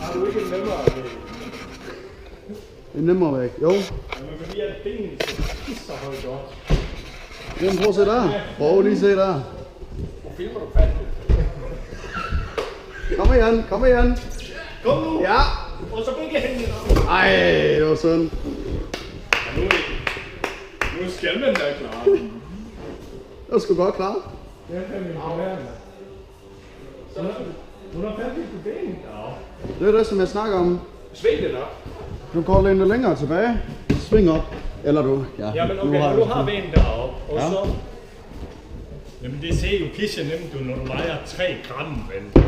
Har du ikke en nemmere væg? En nemmere væg, jo. Men man kan lige have benene så højt op. Jamen prøv at se der. Prøv lige at se der. Hvor filmer du fandme? Kom igen, kom igen. Kom nu! Ja. Og så begge hændene op. Ej, det var synd. Ja, nu skal man da klare den. Det var sgu godt klart. Det er fandme imponerende. Så nu er fandme på benene deroppe. Det er det, som jeg snakker om. Sving det op. Du går lidt længere tilbage. Sving op. Eller du. Ja, men okay, nu har vi en deroppe. Og ja. så... Jamen det ser jo pisse nemt ud, når du vejer 3 gram, vel?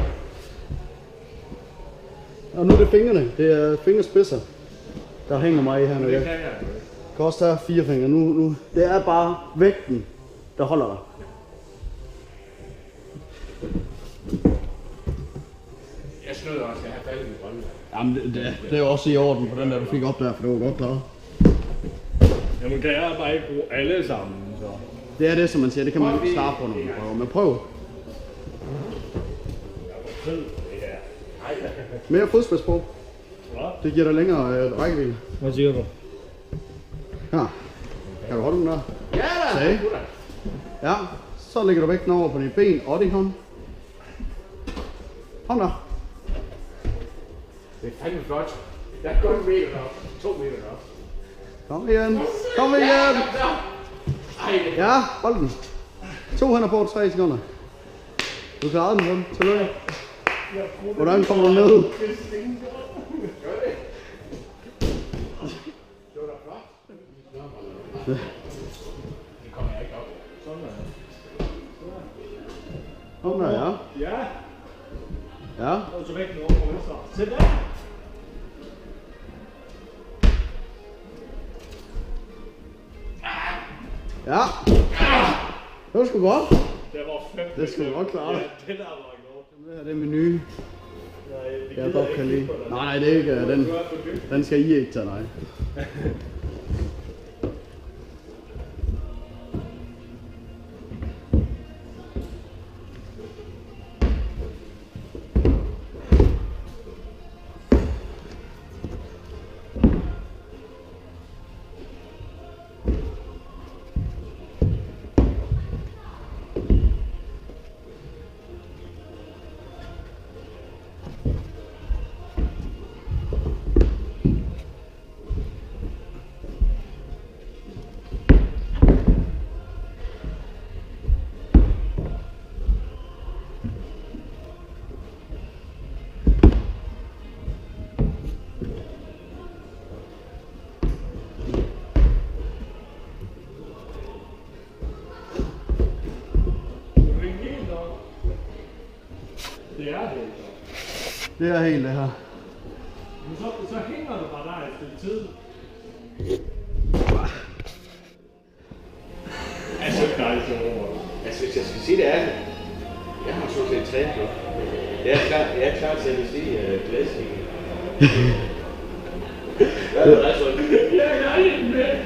Og nu er det fingrene. Det er fingerspidser, der hænger mig i her. Det kan jeg jo ikke. Jeg kan også tage 4 fingre. Nu. Det er bare vægten, der holder dig. Jeg snød også, jeg har faldet i Grønland. Jamen det er også i orden på den der, du fik op der, for det var godt klaret. Jamen kan jeg bare ikke bruge alle sammen, så... Det er det, som man siger. Det kan man ikke starte på, når man prøver. Men prøv. Mere fodspids på. Det giver dig længere rækkevidde. Hvad siger du? Her. Kan du holde den der? Ja da! Ja. Så lægger du vægten over på dine ben og din hånd. Hånd der. Det er fandme flot. Jeg er godt 1 meter op. 2 meter op. Kom igen. Kom igen. Ja, hold den. 2 hænder på 3 sekunder. Du klarede den, Rund. Tillykke. Hvordan kommer du ned? Det kommer jeg ikke op. Sådan der. Kom der, ja. Ja. Ja. Og så væk nu over på venstre. Se der. Ja. Det var sgu godt. Det var fandme. Det er sgu godt klart. Ja, det der var godt. Det her det er min nye. Jeg godt kan lide. Nej, det er ikke den. Den skal I ikke tage, nej. Det er det. Det er helt det her. Så hænger du bare der et stykke tid. Altså, hvis jeg skal sige det ærligt, jeg har sådan set trænet nu. Jeg er klar til at bestige glæsning. Hvad er det, der så?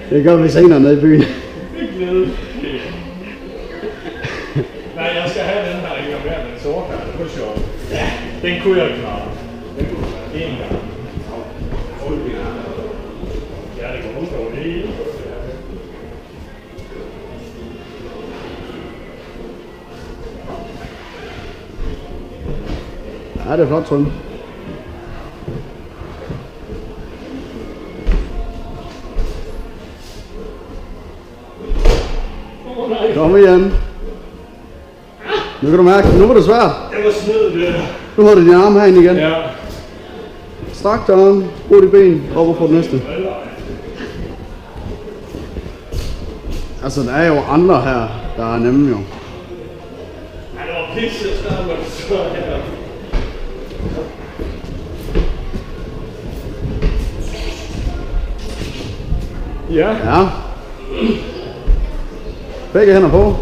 Det gør vi senere nede i byen. Det glæder. Nej, jeg skal have den her, ikke mere med en sortkart. Det er sjovt. Ja, den kunne jeg klare. Den kunne jeg klare. En gang. Ja, det går ud over det hele. Ja, det er flot, Trym. Kom igen. Nu kan du mærke, nu var det svært. Det var sned, det. Nu har du din arme herind igen. Ja. Strak dig arme, brug de ben, op og på det næste. Altså, der er jo andre her, der er nemme jo. Ja, det var pisse, så var det så her. Ja. Ja. Begge hænder på.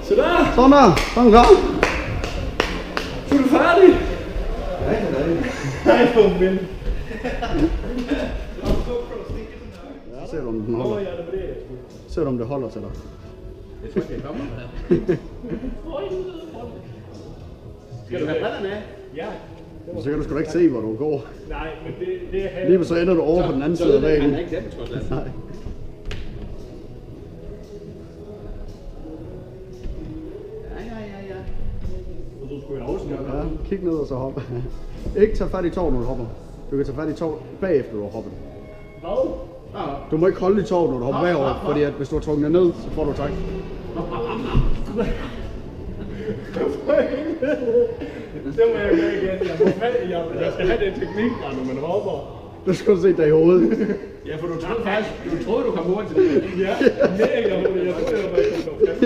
Så der. Sådan der. Sådan klar. Så er du færdig. Ja, det er det. Nej, for min. Ja, ser du om den holder. Ser du om det holder til dig. Jeg tror ikke, jeg kommer med. Skal du have brillerne af? Ja. Så kan du sgu da ikke se, hvor du går. Nej, men det er... Lige så ender du over på den anden side af væggen. Han er ikke dem, trods alt. Nej. Ja. Du skulle jo også gøre. Ja, kig ned og så hoppe. Ikke tage fat i tåret, når du hopper. Du kan tage fat i tåret bagefter, du har hoppet. Hvad? Du må ikke holde i tåret, når du hopper bagover, fordi at hvis du har trukket det ned, så får du træk. Det må jeg gøre igen. Jeg skal have den teknik, når man hopper. Du skal se dig i hovedet. Ja, for du troede faktisk, du kom hurtigt til det. Ja, mega hurtigt. Jeg troede, jeg var ikke kom fast.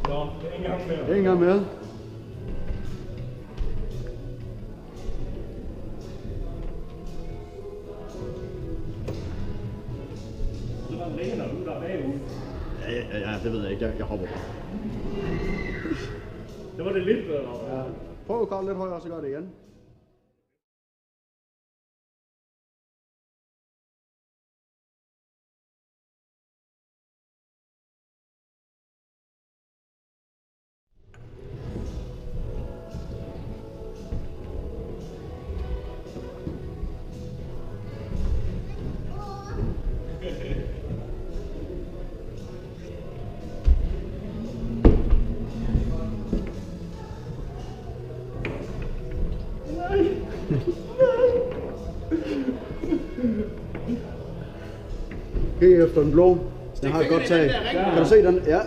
Nå, en gang mere. En gang mere. Så der læner du der bagud. Ja, det ved jeg ikke. Jeg hopper bare. Det var det lidt bedre. Ja. Prøv at komme lidt højere, så gør det igen. Kig efter den blå. Den har et godt tag. Kan du se den? Ja,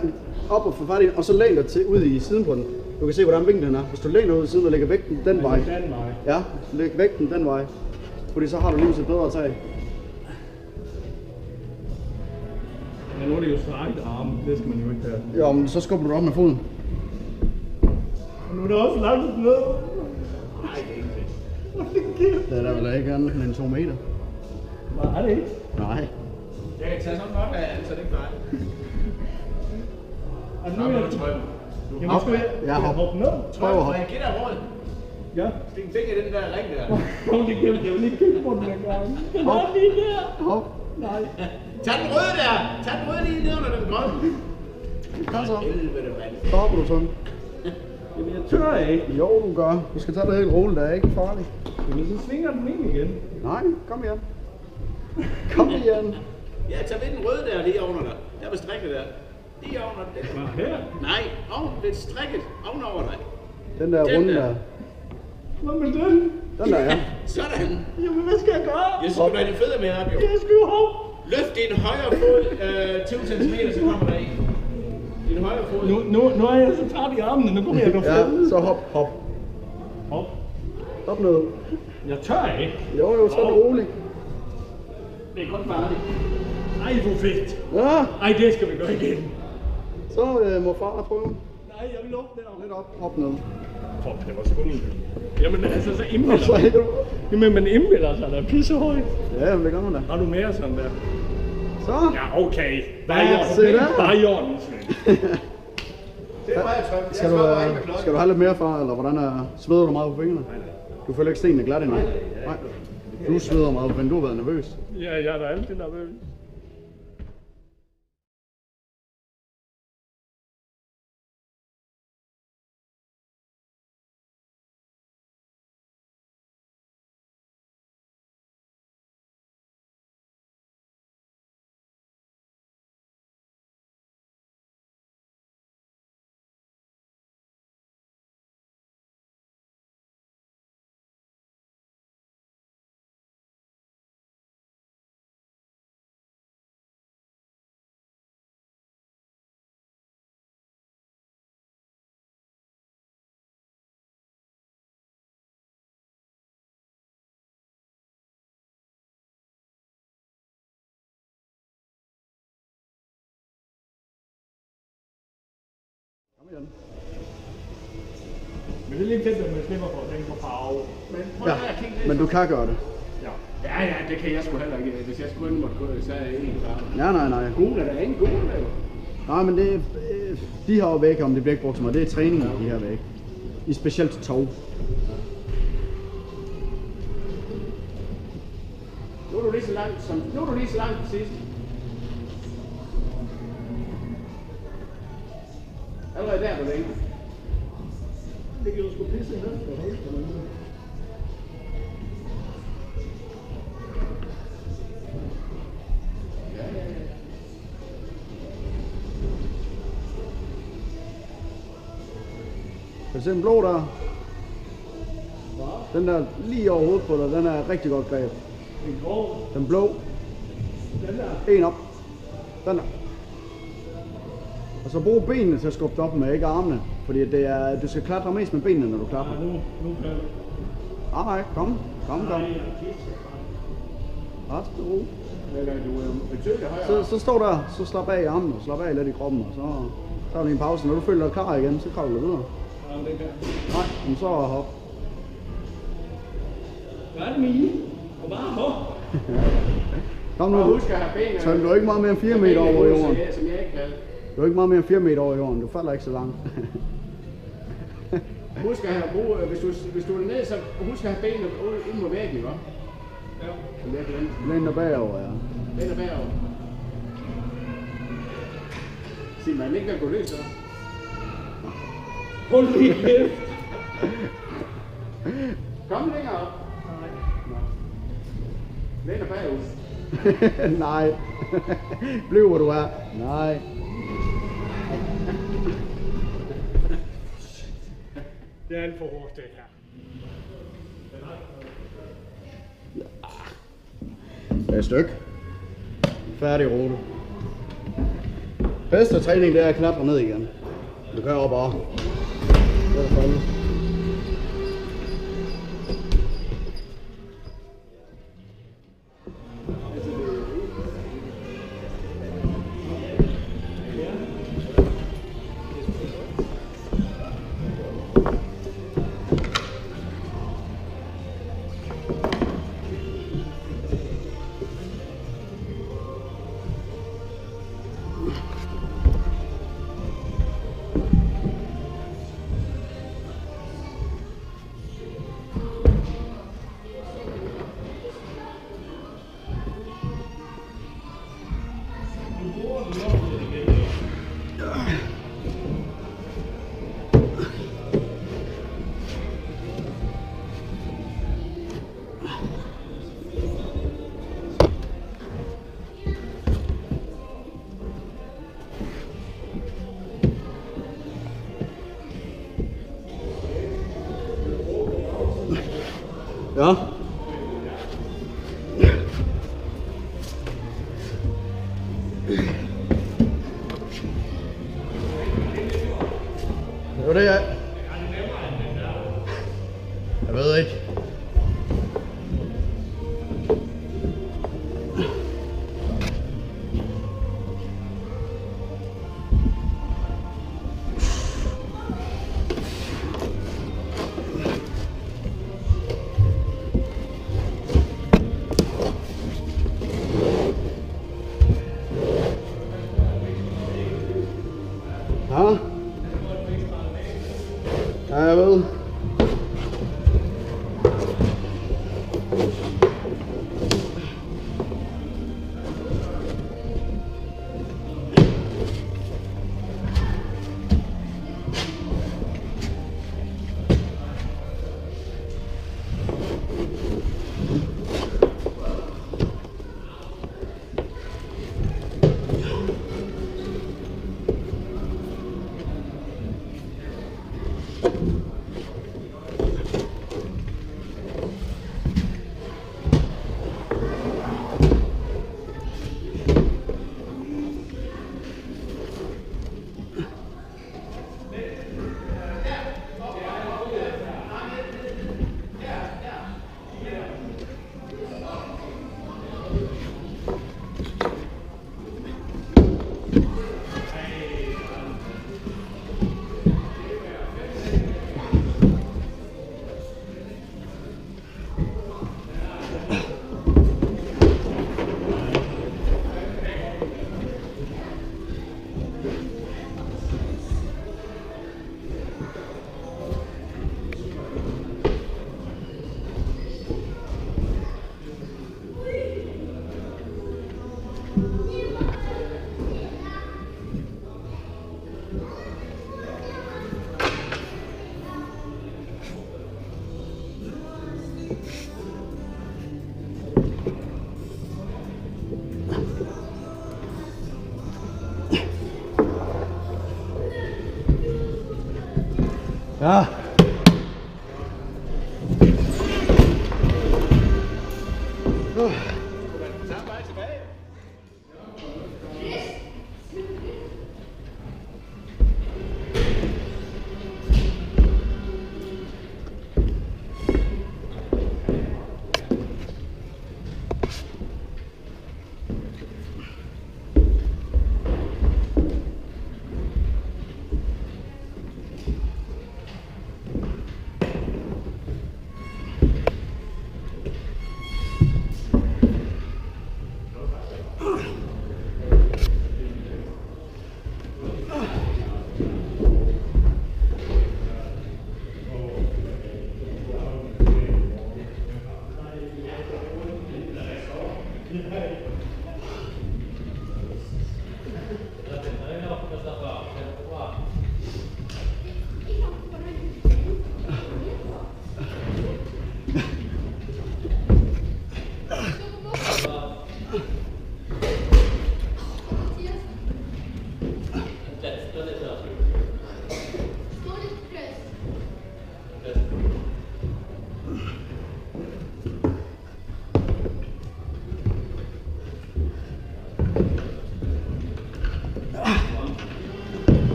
op og få fat i den, og så læn dig til ud i siden på den. Du kan se, hvordan vinklen er. Hvis du læner ud i siden og lægger vægten den vej. Ja, læg vægten den vej. Fordi så har du lige et bedre tag. Men nu er det jo strækt arme. Det skal man jo ikke have. Ja, men så skubber du op med foden. Og nu er det også langt ned. Nej, det er ikke det. Det er der vel ikke andet end 2 meter. Nej, er det ikke? Nej. Jeg kan tage sådan op af, så det er ikke fejl. Og nu er det trøm. Jamen, skal jeg hoppe ned? Prøv at hoppe. Jeg giver dig råd. Ja. Stik en finger i den der ring der. Kom, det kan jeg jo lige kigge på den en gang. Den var lige der. Hop. Nej. Tag den røde der. Tag den røde lige ned under den grønne. Kom så. Helvede, mand. Så hopper du sådan. Jamen, jeg tør ikke. Jo, du gør. Du skal tage det helt roligt. Det er ikke farligt. Jamen, så svinger den ind igen. Nej, kom igen. Kom igen. Ja, tag ved den røde der lige under dig. Der var strikket der. Lige under den. Her? Nej, det er strikket ovenover dig. Den der runde der. Hvad med den? Den der, ja. Sådan. Jamen, hvad skal jeg gøre? Jeg skal du have de fødder med op, jo. Jeg skal jo hoppe. Løft din højre fod 20 cm, så kommer der i. Din højre fod. Nu er jeg så træt i armene. Nu kommer jeg nu Ja, så hop. Hop. Hop ned. Jeg tør ikke. Jo, så er det roligt. Det er kun farligt. Ej, hvor fedt. Ja, Ej, det skal vi gøre igen. så må far prøve. Nej, jeg vil lukke derovre. Lidt op, hop ned. Fuck, det var skummelt. Jamen, altså, så indbiller man. Jamen, man indbiller sig, der er pissehøjt. Ja, det gør man da. Har du mere sådan der? Så. Ja, okay. Bare i orden. se der. Bare i orden, Svend. Det er meget trygt. Skal du have lidt mere, far, eller hvordan er... Sveder du meget på fingrene? Du føler ikke stenene glatte endnu? Nej. Du sveder meget, men du har været nervøs. Ja, jeg er da altid nervøs. Kom igen. Men det er lidt fedt, at man slipper for at tænke på farve. Men prøv at kigge lidt. Men du kan gøre det. Ja. Ja, det kan jeg sgu heller ikke. Hvis jeg skulle måtte gå, så er jeg ikke klar. Nej. Gul er der ingen gul, jo. Nej, men det, de her vægge, om det bliver ikke brugt så meget, det er træning i de her vægge. I specielt til tog. Nu er du lige så langt som sidst. Allerede der, du længere. Det kan jo sgu pisse ned for helvede. Kan du se den blå der? Den der lige over hovedet på dig, den er rigtig godt greb. En grov. Den blå. Den der. En op. Den der. Og så brug benene til at skubbe op med, ikke armene. Fordi det er, du skal klatre mest med benene, når du klatrer. Ja, nu kan du. Nej, kom. Ret ro. Eller du er betydeligt højere. Så stå der, så slap af i armene, og slap af lidt i kroppen, og så tager du lige en pause. Når du føler dig klar igen, så kravler du videre. Ja, det kan. Nej, men så hop. Hvad er det med I? Og bare hop. Kom nu, Husk at have benene. så du er ikke meget mere end 4 meter over jorden. Som jeg ikke kan. Du er ikke meget mere end 4 meter over jorden, du falder ikke så langt. Husk at have brug, hvis du er nede, så husk at have benene ind mod væggen, hva'? Ja. Som jeg glemte. Læn dig bagover, ja. Læn dig bagover. Sig man ikke vil gå løs, så. Hold lige kæft. Kom længere op. Nej. Læn dig bagover. Nej. Bliv hvor du er. Nej. Det er alt for hårdt, det her. Det er et stykke. Færdig rute. Bedste træning, det er at klatre ned igen. Du kører op og. Det er fandme. Ja. Det var det, jeg ved ikke. Ja. Ja, jeg ved. Ja.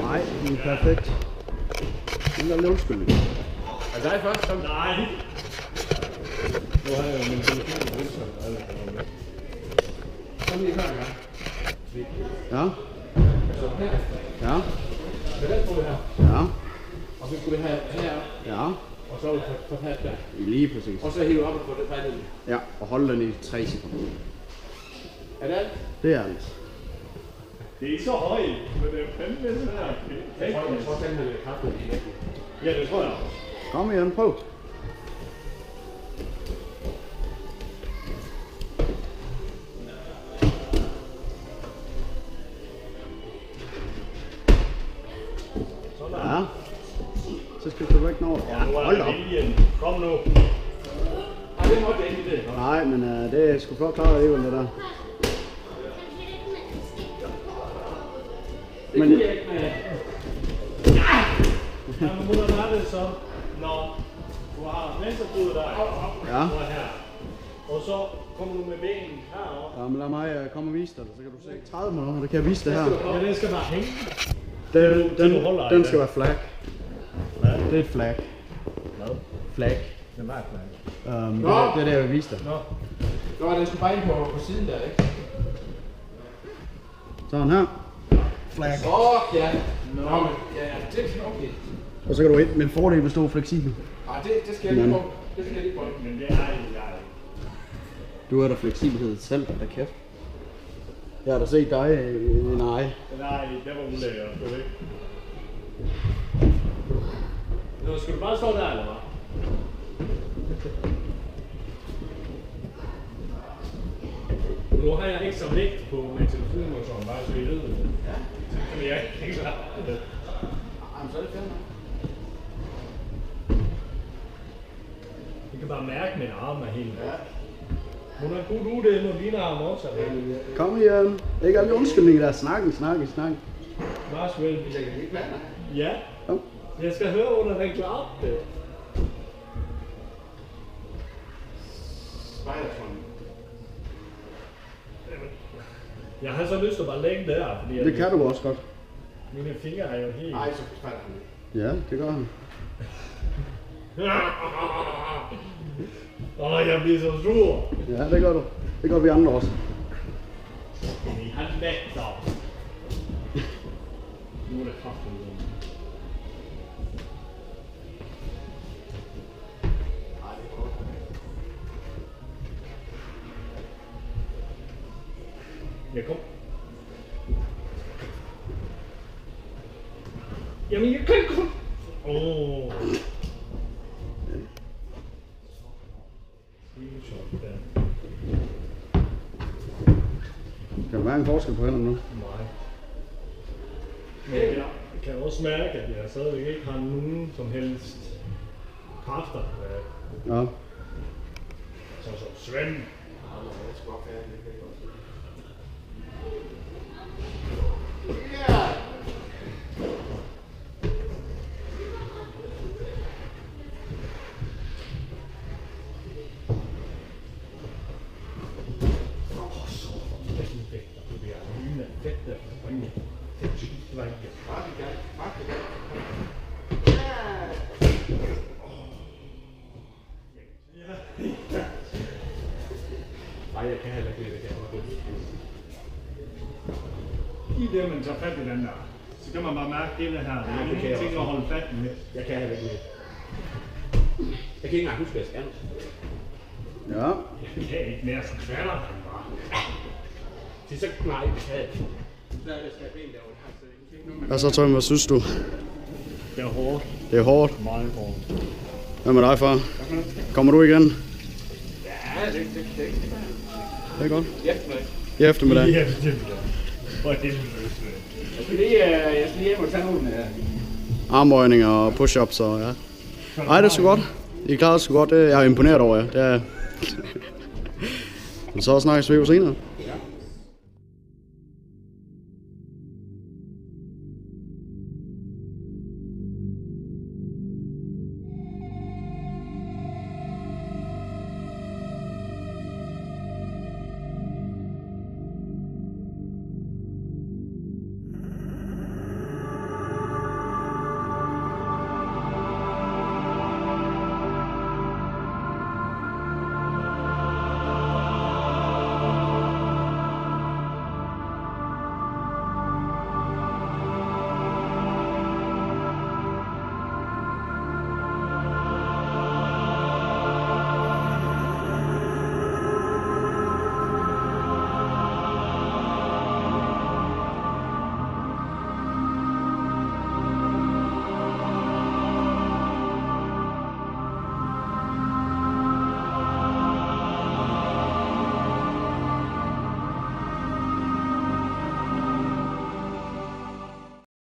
Nej, det er perfekt. Det er lidt undskyldning. Er det dig først? Kom. Nej. Nu har jeg jo min telefon i venstre. Kom lige her, ja. Ja. Så her. Ja. Så den får vi her. Ja. Og så skulle vi have her. Ja. Og så få her der. Lige præcis. Og så hive op og få det fejl. Ja, og holde den i 3 sekunder. Er det alt? Det er alt. Det er ikke så højt, men det er fandme sådan her. Jeg tror fandme, det er kaffe. Ja, det tror jeg. Kom igen, prøv. Ja. Så skal du ikke nå. Ja, hold op. Kom nu. Ej, det måtte jeg ikke det. Nej, men det er sgu flot klaret alligevel, det der. Men Det kunne jeg ikke med. Ja, men hvordan er det så, når du har venstrefodet der, ja. og her, og så kommer du med benen heroppe. Ja, men lad mig komme og vise dig det, så kan du se 30 minutter, der kan jeg vise det her. Ja, den skal bare hænge. Den skal være flag. Det er et flag. Hvad? Flag. Den var et flag. Det er det, jeg vil vise dig. Nå, den skulle bare ind på siden der, ikke? Sådan her. Flag. Ja. Nå, men ja, det er okay. Og så kan du ind med en fordel, hvis du er fleksibel. Ej, det skal jeg lige på. Det skal jeg lige på. Men det er jeg. Du er der fleksibelhed selv, da kæft. Jeg har da set dig nej. Nej, det var ulækkert, du ved ikke. Nu skal du bare stå der, eller hvad? Nu har jeg ikke så vægt på min telefon og sådan, bare så I ved det. Ja. Så kan jeg ikke klare det. Jamen, så er det fandme. Jeg kan bare mærke, at min arm er helt væk. Hun er god ude, det når dine arm også er væk. Kom igen. Ikke alle undskyldninger der. Snakken. Varsågod. Vi lægger det ikke vand, Ja. Kom. Jeg skal høre, hvordan han klarer det. Spejdertånden. Jeg har så lyst til at bare lægge der, fordi Det kan du også godt. mine fingre er jo helt... Nej, så spejder han det. Ja, det gør han. Jeg bliver så sur. Ja, det gør du. Det gør vi andre også. I har lægter. Nu er det kraftigt. Jeg kom. Jamen, jeg kan ikke komme. Kan der være en forskel på hænderne nu? Nej. Men jeg kan også mærke, at jeg stadigvæk ikke har nogen som helst kræfter. Ja. Så svømme. Nej, jeg kan heller ikke det. I det, man tager fat i den der, så kan man bare mærke det her. Det er ingenting at holde fat med. Jeg kan heller ikke det. Jeg kan ikke engang huske, hvad jeg skal. Ja. Jeg kan ikke mere, så kvatter han bare. Det er så nej, det kan jeg ikke. Der skal ben derovre. Hvad så, Tom, hvad synes du? Det er hårdt. Det er hårdt. Meget hårdt. Hvad med dig, far? Kommer du igen? Ja, det Det er godt. i eftermiddag. I eftermiddag. Ja, det er det. Jeg skal lige hjem og tage nogle Armbøjninger og push-ups og ja. Ej, det er sgu godt. I klarer det sgu godt. Jeg er imponeret over jer. Det er... Så snakkes vi jo senere.